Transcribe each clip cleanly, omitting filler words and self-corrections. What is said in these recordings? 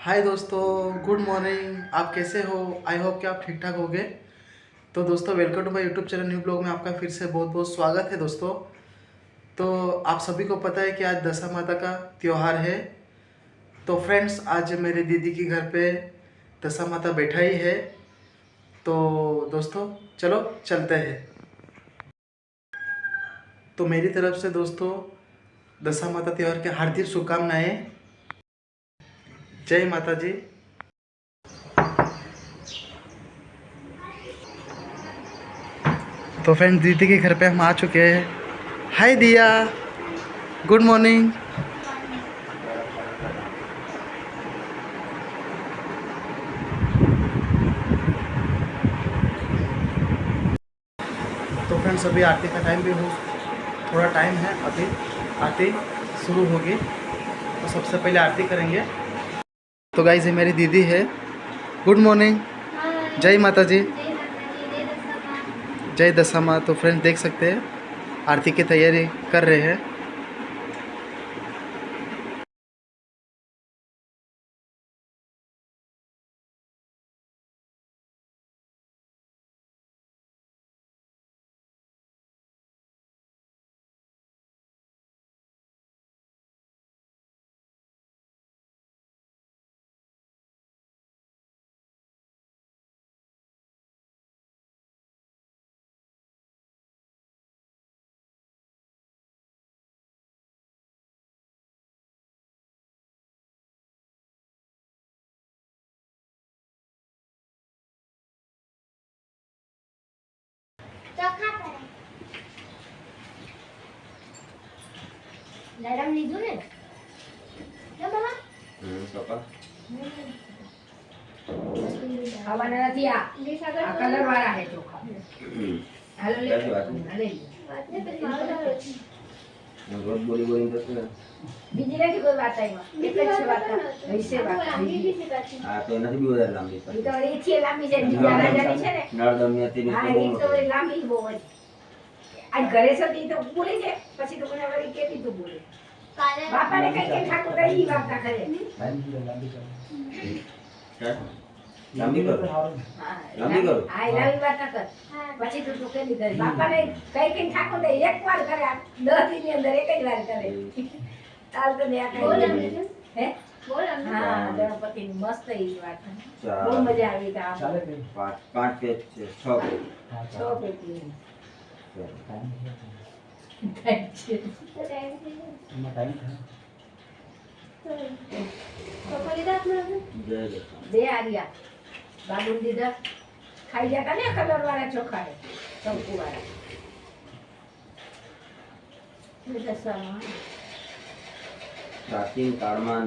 हाय दोस्तों, good morning. आप कैसे हो? आई होप कि आप ठीक ठाक होंगे। तो दोस्तों, welcome to my YouTube channel new blog में आपका फिर से बहुत बहुत स्वागत है दोस्तों। तो आप सभी को पता है कि आज दशा माता का त्यौहार है। तो फ्रेंड्स, आज मेरी दीदी के घर पे दशा माता बैठा ही है। तो दोस्तों, चलो चलते हैं। तो मेरी तरफ से दोस्तों दशा माता त्यौहार की हार्दिक शुभकामनाएं। जय माता जी। तो फ्रेंड्स, दीदी के घर पे हम आ चुके हैं। हाय दिया, गुड मॉर्निंग। तो फ्रेंड्स, अभी आरती का टाइम भी हो, थोड़ा टाइम है, अभी आरती शुरू होगी। तो सबसे पहले आरती करेंगे। तो गाइस, ये मेरी दीदी है। Good morning. जय माता जी। जय दशा माँ। तो फ्रेंड्स, देख सकते हैं आरती की तैयारी कर रहे हैं। मैडम લીધું ને ના બાબા પાપા ખાવાના નથી આ કલર વાળા છે ચોખા હાલો લે લે રોજ બોલી બોલી તો બીજી નથી કોઈ વાત આઈમાં એક જ છે વાત વિશે વાત આ તો નથી બી વધારે લાંબી ઈ તો એ છે લાંબી છે બીજા રાજાની છે ને નળ દમયતી હા ઈ તો લાંબી બહુ હોય આ ઘરે સતી તો બોલી દે પછી તો મને વળી કેતી તો બોલે બાપાને કઈ કે ઠાકોર ઈ વાર્તા કરે લાંબી કરો લાંબી કરો આ લાંબી વાર્તા કર પછી તો તું કેલી કરે બાપાને કઈ કઈ ઠાકોર એક વાર કરે 10 દી ની અંદર એક જ વાર કરે તાલ તો દે આ કઈ હે બોલ હા ગણપતિ ની મસ્ત ઈ વાત બહુ મજા આવી તા પાંચ પેજ છે 6 પેજ 6 પેટી દે આર્યા બાબુ દીધા ખાઈ જતા ને કલર વાળા ચોખા શંકુ વાળા પ્રાચીન કાળમાં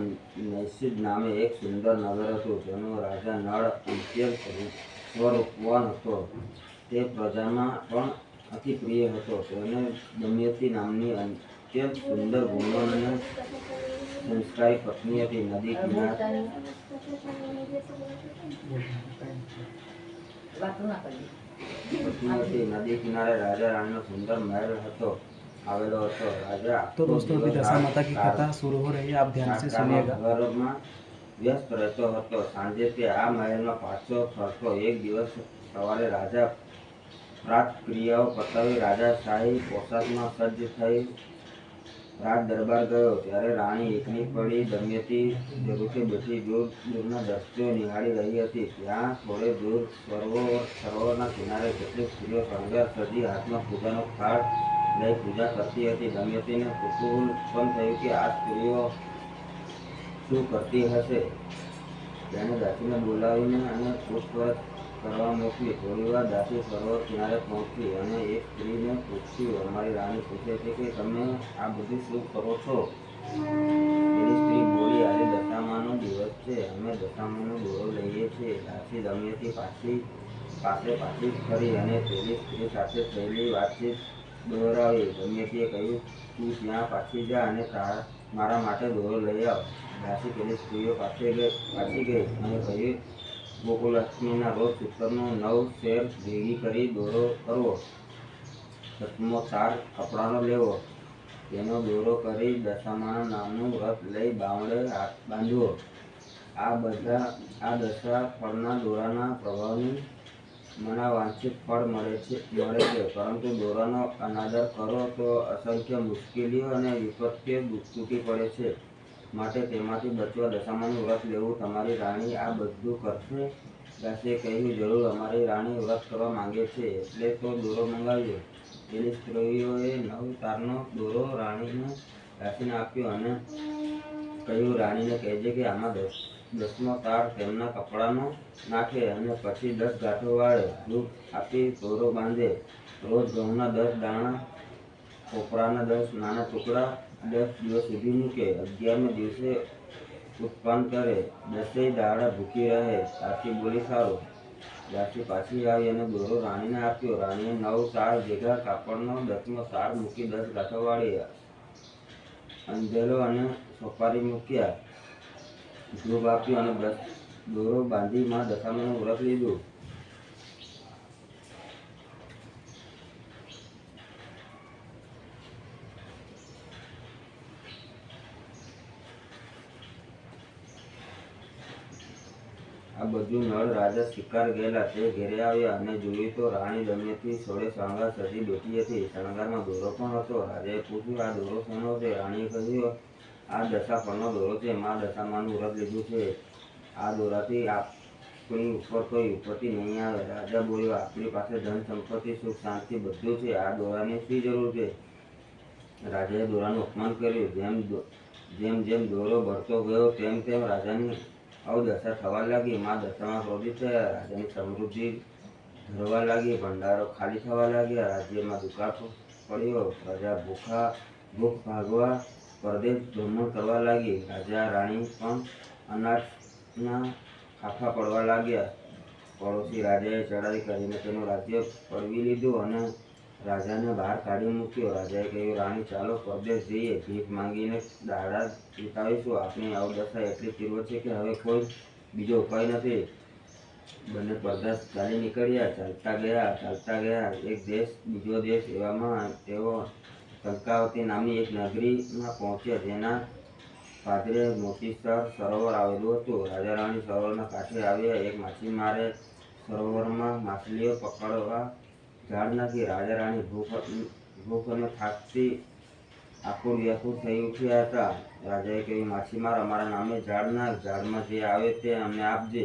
નૈષદ નામે એક સુંદર નગર હતું. જેનો રાજા નળ અત્યંત સ્વરૂપવાન હતો. તે પ્રજામાં પણ અતિ પ્રિય હતો. તેને દમયંતી નામની અત્યંત સુંદર ગુણવાન અને સંસ્કારી પત્ની હતી. નદી કિનારે રાજા રાણીનો સુંદર મહેલ હતો आवेलो હતો. राजा तो दोस्तों, अभी दशा माता की कथा शुरू हो रही है, आप ध्यान से सुनिएगा। ઘરમાં વ્યસ્ત રહેતો હતો. સાંજે તે આ મહેલમાં પાછો ફરતો. એક દિવસ સવારે રાજા પ્રાત ક્રિયાઓ પતાવી રાજાશાહી પોશાકમાં સજ્જ થઈ રાજ દરબાર ગયો. ત્યારે રાણી એકલી પડી દમયંતી જરૂરથી બેઠી દૂર દૂરના દ્રશ્યો નિહાળી રહી હતી. ત્યાં થોડે દૂર સરોવરના કિનારે કેટલીક સ્ત્રીઓ શણગાર સજી હાથમાં પૂજાનો થાળ લઈ પૂજા કરતી હતી. દમયંતીને કુતૂહલ ઉત્પન્ન થયું કે આ સ્ત્રીઓ શું કરતી હશે. તેણે દાસીને બોલાવીને અને પૂછપરછ કરવા મોકલી. થોડીવાર દાસી સરોવર કિનારે પહોંચી અને એક સ્ત્રીને પૂછ્યું, અમારી રાણી પૂછે છે કે તમે આ બધું શું કરો છો? પેલી સ્ત્રી બોલી, આજે દશામાનો દિવસ છે, અમે દશામાનો દોરો લઈએ છીએ. દાસી દમયંતી પાસે પાછી ફરી અને પેલી સ્ત્રી સાથે થયેલી વાતચીત દોહરાવી. દમયંતીએ કહ્યું, તું ત્યાં પાછી જા અને મારા માટે દોરો લઈ આવ. દાસી પેલી સ્ત્રીઓ પાછી ગઈ અને કહ્યું, ગોકુલાષ્ટમીના રોજ સૂતરનો 9 શેર ભેગી કરી દોરો કરવો. 7મો તાર કપડાનો લેવો. તેનો દોરો કરી દશામાના નામનું વ્રત લઈ બાવડે બાંધવો. આ દશા ફળના દોરાના પ્રભાવની મના વાંછિત ફળ મળે છે, પરંતુ દોરાનો અનાદર કરો તો અસંખ્ય મુશ્કેલીઓ અને વિપત્તિઓ તૂટી પડે છે. માટે તેમાંથી બચવા દશામાનું વ્રત લેવું. તમારી રાણી આ બધું કરશે. દાસીએ કહ્યું, જરૂર, અમારી રાણી વ્રત કરવા માંગે છે એટલે તો દોરો મંગાવ્યો. પેલી સ્ત્રીઓએ 9 તારનો દોરો રાણીને દાસીને આપ્યો અને કહ્યું, રાણીને કહેજે કે આમાં 10મો તાર તેમના કપડાનો નાખે અને પછી 10 ગાંઠો વાળે, દૂધ આપી દોરો બાંધે. રોજ ઘઉંના 10 દાણા, કોપરાના 10 નાના ટુકડા 10 દિવસ સુધી મૂકે. 11મે દિવસે ઉત્પાન કરે. 10 દાડા ભૂખી રહે. દાસી બોલી, સારું. દાસી પાછી આવી અને દોરો રાણીને આપ્યો. રાણીએ 9 તાર ભેગા કાપડનો 10મો તાર મૂકી 10 ગાંઠો વાળી, અંધેલો અને સોપારી મૂક્યા, ધૂપ આપ્યું અને દોરો બાંધી માં દશામાનું વ્રત લીધું. આ બધું નળ રાજા શિકાર ગયેલા. તે ઘેરે આવ્યા અને જોયું તો રાણી દમયંતી સોળે શણગાર સજી બેઠી હતી. શણગારમાં દોરો પણ હતો. રાજાએ પૂછ્યું, આ દોરો શેનો છે? રાણીએ કહ્યું, આ દશા ફળનો દોરો છે. માં દશામાનું વ્રત લીધું છે. આ દોરાથી આપણી ઉપર કોઈ વિપત્તિ નહીં આવે. રાજા બોલ્યો, આપણી પાસે ધન સંપત્તિ, સુખ શાંતિ બધું છે. આ દોરાની શી જરૂર છે? રાજાએ દોરાનું અપમાન કર્યું. જેમ જેમ દોરો બળતો ગયો તેમ તેમ રાજાની અવદશા થવા લાગી. માં દશામાં ક્રોધિત થયા. રાજાની સમૃદ્ધિ ધરવા લાગી. ભંડારો ખાલી થવા લાગ્યા. રાજ્યમાં દુકાળ પડ્યો. પ્રજા ભૂખ ભાગવા પરદેશ ભ્રમણ કરવા લાગી. રાજા રાણી પણ અનાજના ખાખા પડવા લાગ્યા. પડોશી રાજાએ ચડાઈ કરીને તેનું રાજ્ય પળવી લીધું અને રાજાને બહાર કાઢી મૂક્યો. રાજાએ કહ્યું, રાણી, ચાલો પરદેશ જઈએ. ભીખ માંગીને દાડા વિતાવીશું. આપણી અવદશા એટલી તીવ્ર છે કે હવે કોઈ બીજો ઉપાય નથી. બંને પરદેશ ચાલી નીકળ્યા. ચાલતા ગયા એક દેશ બીજો દેશ. એવામાં તેઓ કંકાવતી નામની એક નગરીમાં પહોંચ્યા, જેના પાદરે મોતીસર સરોવર આવેલું હતું. રાજા રાણી સરોવરના કાંઠે આવ્યા. એક માછીમારે સરોવરમાં માછલીઓ પકડવા ઝાડ નાખી. રાજા રાણી ભૂખ અને થાકથી આકુળ વ્યાકુળ થઈ ઉઠ્યા હતા. રાજાએ કહ્યું, માછીમાર, અમારા નામે ઝાડ નાખ. ઝાડમાં જે આવે તે અમને આપજે.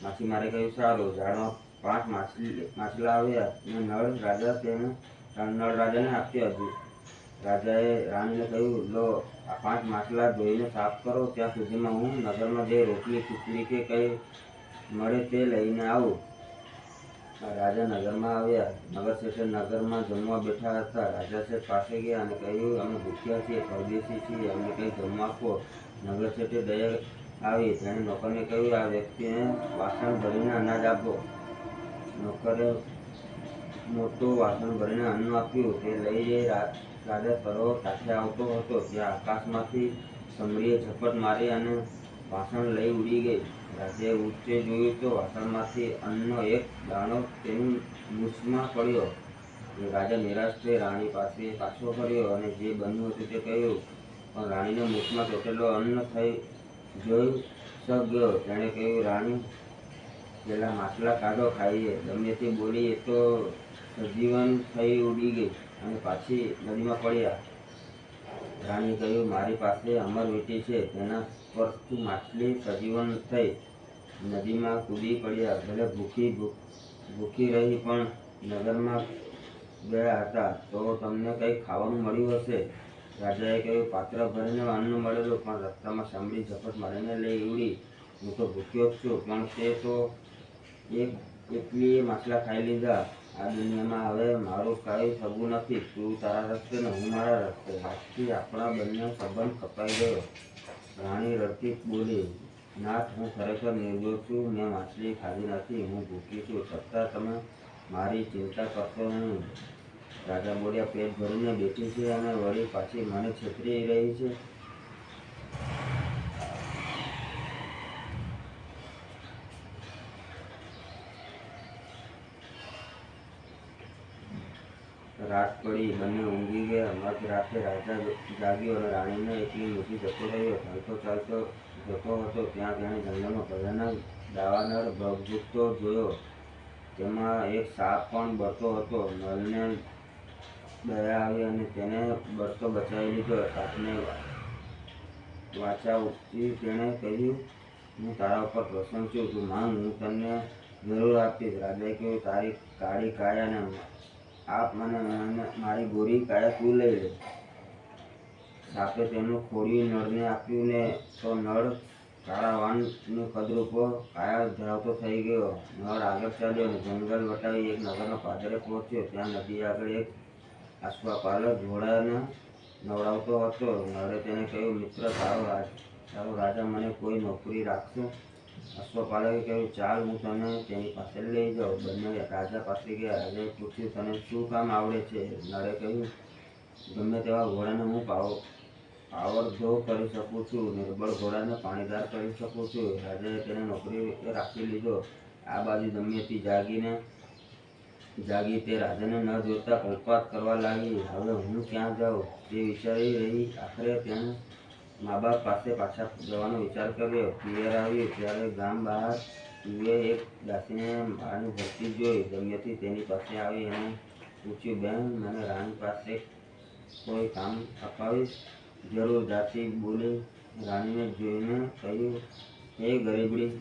માછીમારે કહ્યું, સારું. ઝાડમાં 5 માછલા આવ્યા અને નળ રાજાને આપ્યા. રાજાએ રાણીને કહ્યું, લો, આ 5 માછલા ધોઈને સાફ કરો. ત્યાં સુધીમાં હું નગરમાં જે રોટલી ખીચડી કે કંઈ મળે તે લઈને આવું. રાજા નગરમાં આવ્યા. નગર શેઠે નગરમાં જમવા બેઠા હતા. રાજા શેઠ પાસે ગયા અને કહ્યું, અમે ભૂખ્યા છીએ, પરદેશી છીએ, અમને કંઈ જમવા આપો. નગર શેઠે દયા આવી. તેણે નોકરને કહ્યું, આ વ્યક્તિને વાસણ ભરીને અનાજ આપો. નોકરે મોટું વાસણ ભરીને અન્ન આપ્યું. તે લઈ જઈ રાજા સરોવર કાંઠે આવતો હતો. ત્યાં આકાશમાંથી સમરીએ ઝપટ મારી અને વાસણ લઈ ઉડી ગઈ. રાજાએ ઊંચે જોયું તો વાસણમાંથી અન્નનો એક દાણો તેની મૂછમાં પડ્યો. રાજા નિરાશ થઈ રાણી પાસે પાછો ફર્યો અને જે બન્યું હતું તે કહ્યું. પણ રાણીને મૂછમાં ચોટેલો અન્ન જોઈ શક ગયો. તેણે કહ્યું, રાણી, પેલા માછલા કાઢો, ખાઈએ. દમયંતી બોલી, એ તો સજીવન થઈ ઉડી ગઈ અને પાછી નદીમાં પડ્યા. રાણીએ કહ્યું, મારી પાસે અમર વીંટી છે, તેના પરથી માછલી સજીવન થઈ નદીમાં કૂદી પડ્યા. ભલે ભૂખી રહી પણ નગરમાં ગયા હતા તો તમને કંઈ ખાવાનું મળ્યું હશે. રાજાએ કહ્યું, પાત્ર ભરીને અન્ન મળેલું, પણ રસ્તામાં સાંભળી ઝપટ મારીને લઈ ઉડી. હું તો ભૂખ્યો જ છું, પણ તે તો એકલીએ માછલા ખાઈ લીધા. આ દુનિયામાં હવે મારું કાંઈ સગું નથી. તું તારા રસ્તે ને હું મારા રસ્તે. આજથી આપણા બંને સંબંધ કપાઈ ગયો. રાણી રડતી બોલી, નાથ, હું ખરેખર નિર્દોષ છું. મેં માછલી ખાધી નથી. હું ભૂખી છું, છતાં તમે મારી ચિંતા કરશો નહીં. રાજા બોલ્યા, પેટ ભરીને બેઠી છે અને વળી પાછી મને છેતરી રહી છે. રાત પડી. બંને ઊંઘી ગયા. મધરાતે રાજા જાગ્યો અને રાણીને એકલી મૂકી જતો રહ્યો. ચાલતો જતો હતો ત્યાં તેણે જંગલમાં ભયાનક દાવાનળ ભગભૂકતો જોયો. તેમાં એક સાપ પણ બળતો હતો. નળને દયા આવી અને તેને બળતો બચાવી લીધો. સાપને વાચા ઉઠી તેણે કહ્યું, હું તારા ઉપર પ્રસન્ન છું, તું માંગ, હું તને જરૂર આપીશ. રાજાએ કહ્યું, તારી કાળી કાયાને આપ મને મારી ગોરી કાયા તું લઈ લે. સાપે તેનું ખોડિયું નળને આપ્યું ને તો નળ કાળાવાનની કદરૂપો કાયા ધરાવતો થઈ ગયો. નળ આગળ ચાલ્યો અને જંગલ વટાવી એક નગરના પાદરે પહોંચ્યો. ત્યાં નદી આગળ એક અશ્વપાલક ઘોડાને નવડાવતો હતો. નળે તેને કહ્યું, મિત્ર, તારો રાજા મને કોઈ નોકરી રાખશો? અશ્વપાલકે કહ્યું, ચાલ, હું તને તેની પાસે લઈ જાઉં. બંને રાજા પાસે ગયા. રાજાએ પૂછ્યું, તને શું કામ આવડે છે? નળે કહ્યું, ગમે તેવા ઘોડાને હું પાવરધો કરી શકું છું, નિર્બળ ઘોડાને પાણીદાર કરી શકું છું. રાજાએ તેને નોકરી રાખી લીધો. આ બાજુ દમયંતી જાગી તે રાજાને ન જોતા કંપાત કરવા લાગી. હવે હું ક્યાં જાઉં તે વિચારી રહી. આખરે તેણે મા બાપ પાસે પાછા જવાનો વિચાર કર્યો. પિયર આવ્યું ત્યારે ગામ બહાર તુએ એક દાસીને માળની ભરતી જોઈ. દમયંતી તેની પાસે આવી અને પૂછ્યું, બેન, મને રાણી પાસે કોઈ કામ અપાવીશ? જરૂર, દાસી બોલી. રાણીને જોઈને કહ્યું, હે ગરીબડી,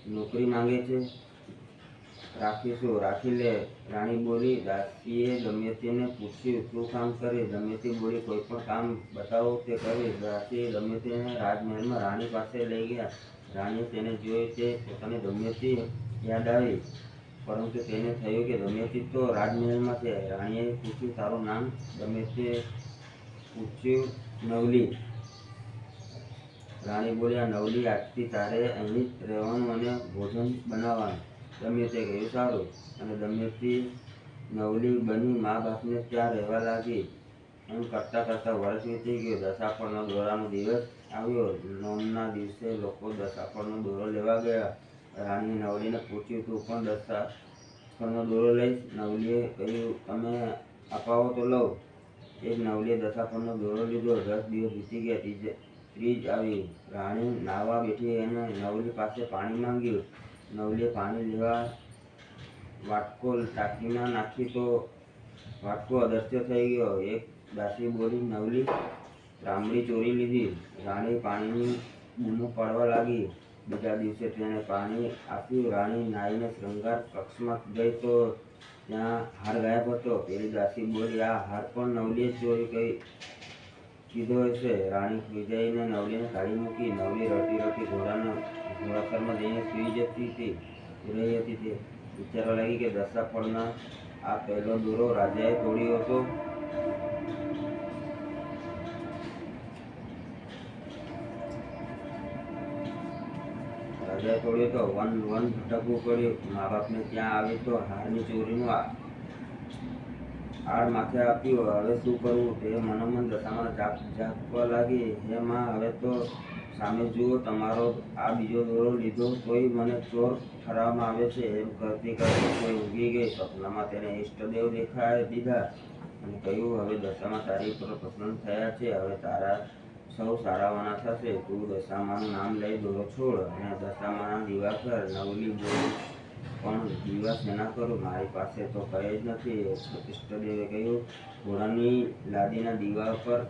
નોકરી માંગે છે? રાખીશું, રાખી લે. રાણી બોલી. દાસીએ દમયંતીને પૂછ્યું, શું કામ કરીશ? દમયંતી બોલી, કોઈ પણ કામ બતાવો તે કરીશ. દાસીએ દમયંતીને રાજમહેલમાં રાણી પાસે લઈ ગયા. રાણીએ તેને જોઈ તે પોતાની દમયંતી યાદ આવી, પરંતુ તેને થયું કે દમયંતી તો રાજમહેલમાં છે. રાણીએ પૂછ્યું, તારું નામ? દમયંતીએ પૂછ્યું, નવલી. રાણી બોલી, આ નવલી, આજથી તારે અહીં જ રહેવાનું અને ભોજન બનાવવાનું. દમયંતીએ કહ્યું, સારું. અને દમયંતી નવલી બની મા બાપને ત્યાં રહેવા લાગી. એમ કરતાં કરતાં વર્ષ વીતી ગયો. દશાફળનો દોરાનો દિવસ આવ્યો. નોમના દિવસે લોકો દશાફળનો દોરો લેવા ગયા. રાણીએ નવલીને પૂછ્યું, તું પણ દશાફળનો દોરો લઈશ? નવલીએ કહ્યું, તમે અપાવો તો લઉં. એક નવલીએ દશાફળનો દોરો લીધો. 10 દિવસ વીતી ગયા. ત્રીજ આવી. રાણી નાહવા બેઠી અને નવલી પાસે પાણી માંગ્યું. નવલીએ પાણી લેવા વાટકો ટાંકીમાં નાખી તો વાટકો અદૃશ્ય થઈ ગયો. એક દાસી બોલી, નવલી, ત્રાંબડી ચોરી લીધી. રાણી પાણીની બૂમો પાડવા લાગી. બીજા દિવસે તેને પાણી આપ્યું. રાણી નાહીને શૃંગાર કક્ષમાં ગઈ તો ત્યાં હાર ગાયબ હતો. પેલી દાસી બોલી, આ હાર પણ નવલીએ ચોરી કીધો હશે. રાણી ખીજાઈને નવલીને કાઢી મૂકી. નવલી રડતી રડતી ઘોડાસરમાં જઈને સૂઈ રહી હતી. તે વિચારવા લાગી કે દશાફળના આ પહેલો દોરો રાજાએ તોડ્યો હતો. વન ભટકવું પડ્યું. મા બાપને ત્યાં આવી તો હારની ચોરીનું આડ માથે આપ્યું. હવે શું કરવું તે મનોમન દશામાં જાગવા લાગી. હે માં, હવે તો સામે જુઓ, તમારો આ બીજો દોરો લીધો તોય મને ચોર ઠરાવવામાં આવે છે. એમ કરતી કરતી કોઈ ઊંઘી ગઈ. સપનામાં તેને ઈષ્ટદેવ દેખાઈ દીધા અને કહ્યું, હવે દશામાં તારી ઉપર પ્રસન્ન થયા છે. હવે તારા સૌ સારાવાના થશે. તું દશામાનું નામ લઈ દોરો છોડ અને દશામાના દીવા કર. નવલી બોલી, પણ દીવા શેના કરું? મારી પાસે તો કંઈ જ નથી. ઈષ્ટદેવે કહ્યું, ઘોડાની લાદીના દીવા પર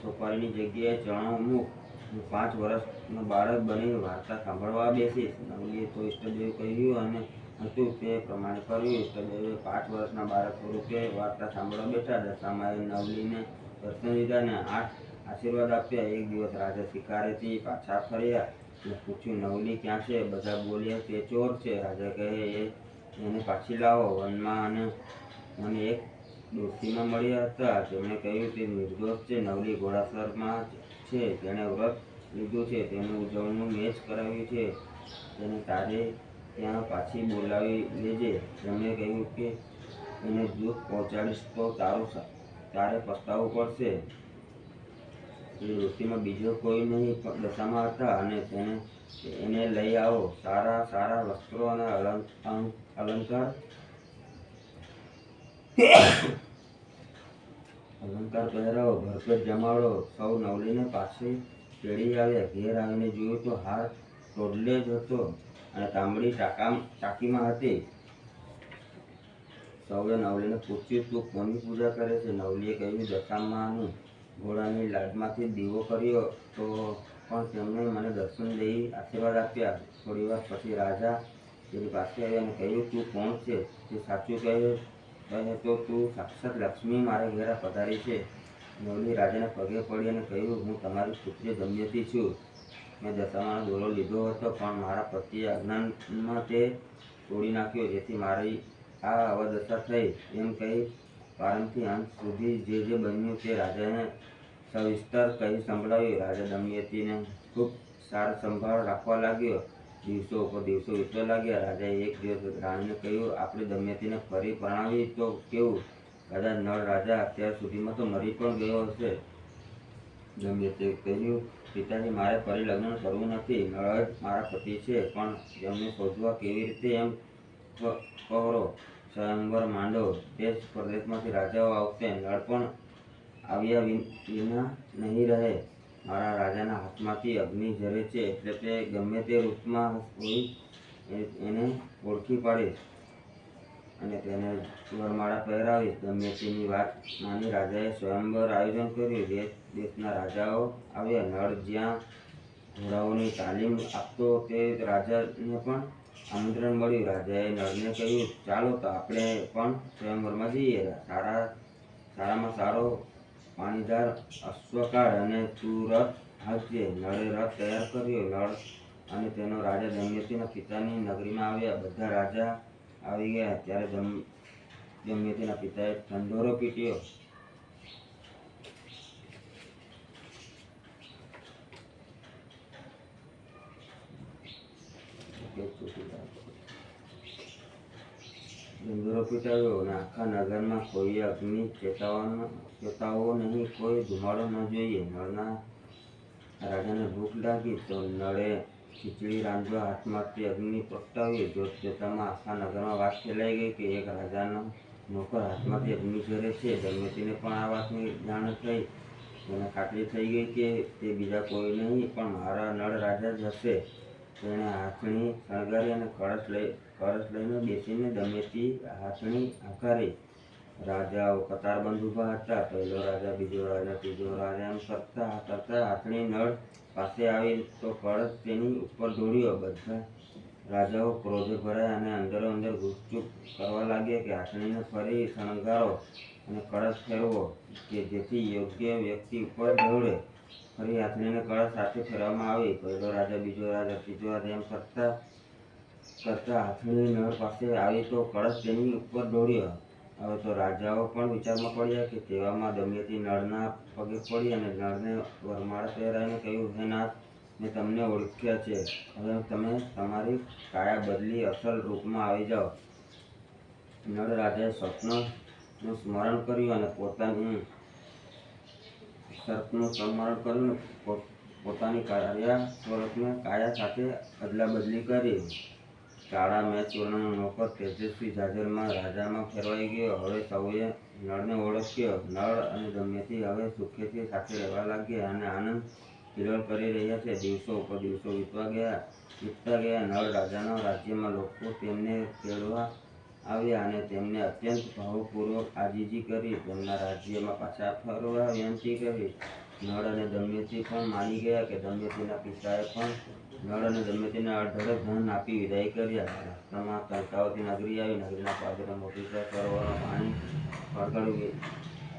સોપારીની જગ્યાએ ચણો મૂક. હું 5 વર્ષનો બાળક બની વાર્તા સાંભળવા બેસીશ. નવલીએ તો ઈષ્ટદેવે કહ્યું અને હતું તે પ્રમાણે કર્યું. ઈષ્ટદેવે 5 વર્ષના બાળક સ્વરૂપે વાર્તા સાંભળવા બેઠા. દશામાએ નવલીને દર્શન દીધા અને 8 આશીર્વાદ આપ્યા. એક દિવસ રાજા શિકારેથી પાછા ફર્યા અને પૂછ્યું, નવલી ક્યાં છે? બધા બોલ્યા, તે ચોર છે. રાજા કહે, એને પાછી લાવો. વનમાં અને મને એક ડોશીમાં મળ્યા હતા. તેમણે કહ્યું, તે નિર્દોષ છે. નવલી ઘોડાસરમાં છે. તેણે વ્રત લીધું છે. તેનું ઉજવણું મેં જ કરાવ્યું છે. તેને તારે ત્યાં પાછી બોલાવી લેજે. તેમણે કહ્યું કે એને દૂધ પહોંચાડીશ તો તારે પસ્તાવવું પડશે. એ ડોશીમાં બીજો કોઈ નહીં દશામાં હતા અને એને લઈ આવો. સારા સારા વસ્ત્રો અને અલંકાર પહેરાવો. ભરપેટ જમાડો. સૌ નવલીને પાછી તેડી આવ્યા. ઘેર આવીને જોયું તો હાર ટોડલે જ હતો અને તાંબડી ટાંકીમાં હતી. સૌએ નવલીને પૂછ્યું, તું કોની પૂજા કરે છે? નવલીએ કહ્યું, દશામાની. ઘોડાની લાડમાંથી દીવો કર્યો તો પણ તેમણે મને દર્શન દઈ આશીર્વાદ આપ્યા. થોડી વાર પછી રાજા તેની પાસે આવ્યા અને કહ્યું, તું કોણ છે? તે સાચું કહે તો તું સાક્ષાત લક્ષ્મી મારા ઘેર પધારી છે. નવલી રાજાને પગે પડી અને કહ્યું, હું તમારી પુત્રી દમયંતી છું. મેં દશામાનો દોરો લીધો હતો, પણ મારા પતિએ અજ્ઞાનમાં તે તોડી નાખ્યો, જેથી મારી આ અવદશા થઈ. એમ કહી પ્રારંભથી અંત સુધી જે બન્યું તે રાજાને સવિસ્તર કહી સંભળાવ્યું. રાજા દમયંતીને ખૂબ સાર સંભાળ રાખવા લાગ્યો. દિવસો ઉપર દિવસો વીતવા લાગ્યા. રાજાએ એક દિવસ રાણીને કહ્યું, આપણે દમયંતીને ફરી પરણાવી તો કેવું? કદાચ નળ રાજા અત્યાર સુધીમાં તો મરી પણ ગયો હશે. દમયંતીએ કહ્યું, પિતાજી, મારે ફરી લગ્ન કરવું નથી. નળ જ મારા પતિ છે, પણ તેમને શોધવા કેવી રીતે એમ કહો. સ્વયંવર માંડો. દેશ પ્રદેશમાંથી રાજાઓ આવશે. નળ પણ આવ્યા વિના નહીં રહે. મારા રાજાના હાથમાંથી અગ્નિ ઝરે છે, એટલે તે ગમે તે રૂપમાં હોય એને ઓળખી પાડીશ અને તેને વરમાળા પહેરાવીશ. દમયંતીની વાત માની રાજાએ સ્વયંવર આયોજન કર્યું. દેશના રાજાઓ આવ્યા. નળ જ્યાં ઘોડાઓની તાલીમ આપતો તે રાજાને પણ આમંત્રણ મળ્યું. રાજાએ નળને કહ્યું, ચાલો તો આપણે પણ સ્વયંવરમાં જઈએ. સારામાં સારો પાણીદાર અશ્વકાળ અને તું રથ હાંકજે. નળે રથ તૈયાર કર્યો. નળ અને તેનો રાજા દમયંતીના પિતાની નગરીમાં આવ્યા. બધા રાજા આવી ગયા ત્યારે દમયંતીના પિતાએ ઢંઢોરો પીટ્યો. ઢંઢોરો પીટાવ્યો અને આખા નગરમાં કોઈએ અગ્નિ ચેતાવો નહીં, કોઈ ધુમાડો ન જોઈએ. નળના રાજાને ભૂખ લાગી તો નળે ખીચડી રાંધવા હાથમાંથી અગ્નિ પ્રગટાવી. જોતજોતામાં આખા નગરમાં વાત ફેલાઈ ગઈ કે એક રાજાનો નોકર હાથમાંથી અગ્નિ ઝરે છે. દમયંતીને પણ આ વાતની જાણ થઈ. તેને ખાતરી થઈ ગઈ કે તે બીજા કોઈ નહીં પણ મારા નળ રાજા જ હશે. તેણે હાથણી શણગારી અને કળશ લઈને બેસીને દમયંતી હાથણી હંકારી. રાજાઓ કતારબંધ ઊભા હતા. પહેલો રાજા, બીજો રાજા, ત્રીજો રાજા એમ કરતા કરતા હાથણી નળ પાસે આવી તો કળશ તેની ઉપર ઢોળ્યો. બધા રાજાઓ ક્રોધે ભરાયા અને અંદરો અંદર ગુપચુપ કરવા લાગ્યા કે હાથણીને ફરી શણગારો અને કળશ ફેરવો કે જેથી યોગ્ય વ્યક્તિ ઉપર ઢોળે. ફરી હાથણીને કળશ સાથે ફેરવામાં આવી. પહેલો રાજા, બીજો રાજા, ત્રીજો રાજા એમ કરતા કરતા હાથણી નળ પાસે આવી તો કળશ તેની ઉપર ઢોળ્યો. હવે તો રાજાઓ પણ વિચારમાં પડ્યા કે તેવામાં દમયંતી નળના પગે પડી અને નળને વરમાળા પહેરાવીને કહ્યું, હે નાથ, મેં તમને ઓળખ્યા છે. હવે તમે તમારી કાયા બદલી અસલ રૂપમાં આવી જાઓ. નળ રાજાએ સ્વપ્નનું સ્મરણ કર્યું અને પોતાની કાયા સાથે અદલાબદલી કરી. કાળા મેચ વર્ણનો નોકર તેજસ્વી જાજરમાં રાજામાં ફેરવાઈ ગયો. હવે સૌએ નળને ઓળખ્યો. નળ અને દમયંતી હવે સુખેથી સાથે રહેવા લાગ્યા અને આનંદ કિલોલ કરી રહ્યા છે. દિવસો ઉપર દિવસો વીતતા ગયા. નળ રાજાના રાજ્યમાં લોકો તેમને તેડવા આવ્યા અને તેમને અત્યંત ભાવપૂર્વક આજીજી કરી. તેમના રાજ્યમાં પાછા ફરવા વિનંતી કરી. નળ અને દમયંતી પણ માની ગયા કે દમયંતીના પિતાએ પણ નળ અને દમયંતીને અઢળક ધન આપી વિદાય કર્યા. રસ્તામાં કંકાવતી નગરી આવી. નગરીના પાદરે મોટી સરોવરમાં પાણી ફળફળી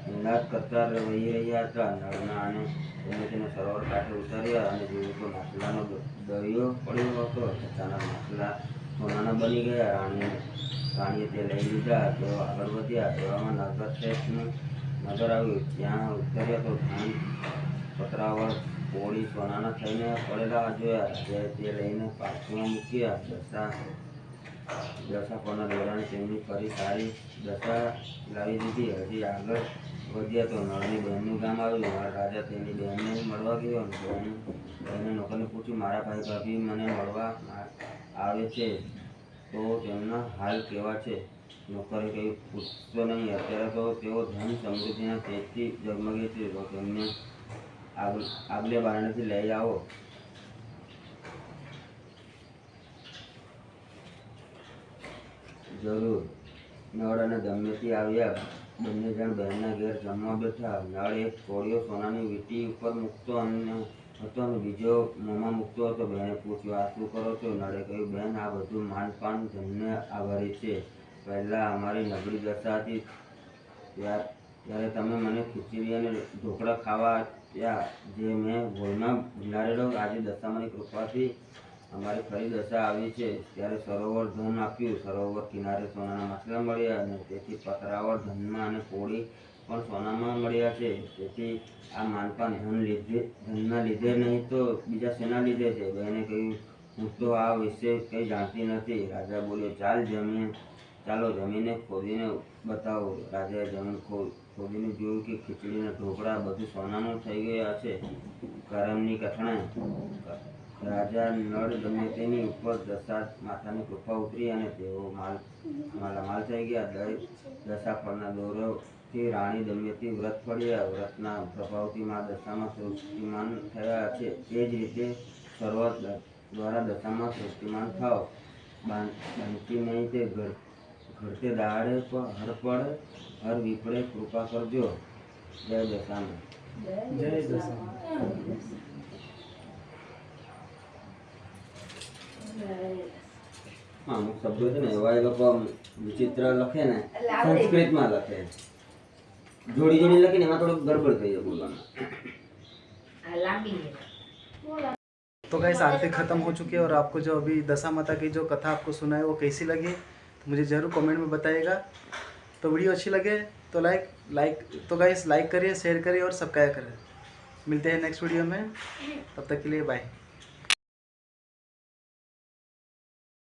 વિલાસ કરતા વહી રહ્યા હતા. નળના અને દમયંતીને સરોવર કાંઠે ઉતાર્યા અને જોયું તો માછલાનો દરિયો પડ્યો હતો. અચાનક માછલા સોનાના બની ગયા. રાણીએ તે લઈ લીધા. તેઓ આગળ વધ્યા. તેવામાં નગર શેઠનું નગર આવ્યું. ત્યાં ઉતર્યા તો ધાન પતરાવર પોળી સોનાના થઈને પડેલા જોયા. રાજાએ તે લઈને પાછું મૂક્યા. દશા પરના દોરાને તેમની ફરી સારી દશા લાવી દીધી. હજી આગળ વધ્યા તો નળની બહેનનું ગામ આવ્યું. નળ રાજા તેની બહેનને મળવા ગયો અને બહેને નોકરને પૂછ્યું, મારા ભાઈ ભાભી મને મળવા આવે છે તો તેમના હાલ કેવા છે? નોકરે કહ્યું, પૂછશો નહીં. અત્યારે તો તેઓ ધન સમૃદ્ધિના તેજથી ઝગમગે છે. તો તેમને આગલે બારણેથી લઈ આવો. જરૂર. નળ અને દમયંતી આવ્યા. બંને જણ બહેનના ઘેર જમવા બેઠા. નળ એક કોળિયો સોનાની વીંટી ઉપર મૂકતો હતો અને બીજો મોંમાં મૂકતો હતો. બહેને પૂછ્યું, આ શું કરો છો? નળે કહ્યું, બહેન, આ બધું માનપાન ધનને આભારી છે. પહેલાં અમારી નબળી દશા હતી ત્યારે તમે મને ખીચડી અને ઢોકળા ખાવા આપ્યા, જે મેં ભોયમાં ભૂલાડેલો. આજે દશામાની કૃપાથી અમારી ફરી દશા આવી છે. ત્યારે સરોવર ધન આપ્યું. સરોવર કિનારે સોનાના માછલા મળ્યા અને તેથી પતરાવળ ધનમાં અને કોળી પણ સોનામાં મળ્યા છે. તેથી આ માનપાન ધનના લીધે નહીં તો બીજા શેના લીધે છે? બહેને કહ્યું, હું તો આ વિશે કંઈ જાણતી નથી. રાજા બોલ્યો, ચાલો જમીને ખોદીને બતાવો. રાજાએ જમીન ખોદીને જોયું કે ખીચડીના ઢોકળા બધું સોનાનું થઈ ગયા છે. કરમની કઠણે રાજા નળ દમયંતીની ઉપર માતાની કૃપા ઉતરી અને તેઓ માલામાલ થઈ ગયા. દશા ફળના દોરોથી રાણી દમયંતી વ્રત ફળ્યા. વ્રતના પ્રભાવથી મા દશામાં સૃષ્ટિમાન થયા છે. તે જ રીતે સર્વ દ્વારા દશામાં સૃષ્ટિમાન થાવ. બાંધતી નહીં તે ઘડતે દાડે હર પડ હર વિપળે કૃપા કરજો. જય દશામાં. જય દશામાં. હા, અમુક શબ્દો છે ને એવા એ લોકો વિચિત્ર લખે ને, સંસ્કૃતમાં લખે, જોડી લખીને એમાં થોડુંક ગડબડ થઈ જાય બોલવામાં. तो गाइस आरती ख़त्म हो चुकी है और आपको जो अभी दशा माता की जो कथा आपको सुना है वो कैसी लगी तो मुझे ज़रूर कमेंट में बताइएगा. तो वीडियो अच्छी लगे तो तो गाइस लाइक करिए, शेयर करिए और सब्सक्राइब करिए. मिलते हैं नेक्स्ट वीडियो में, तब तक के लिए बाय.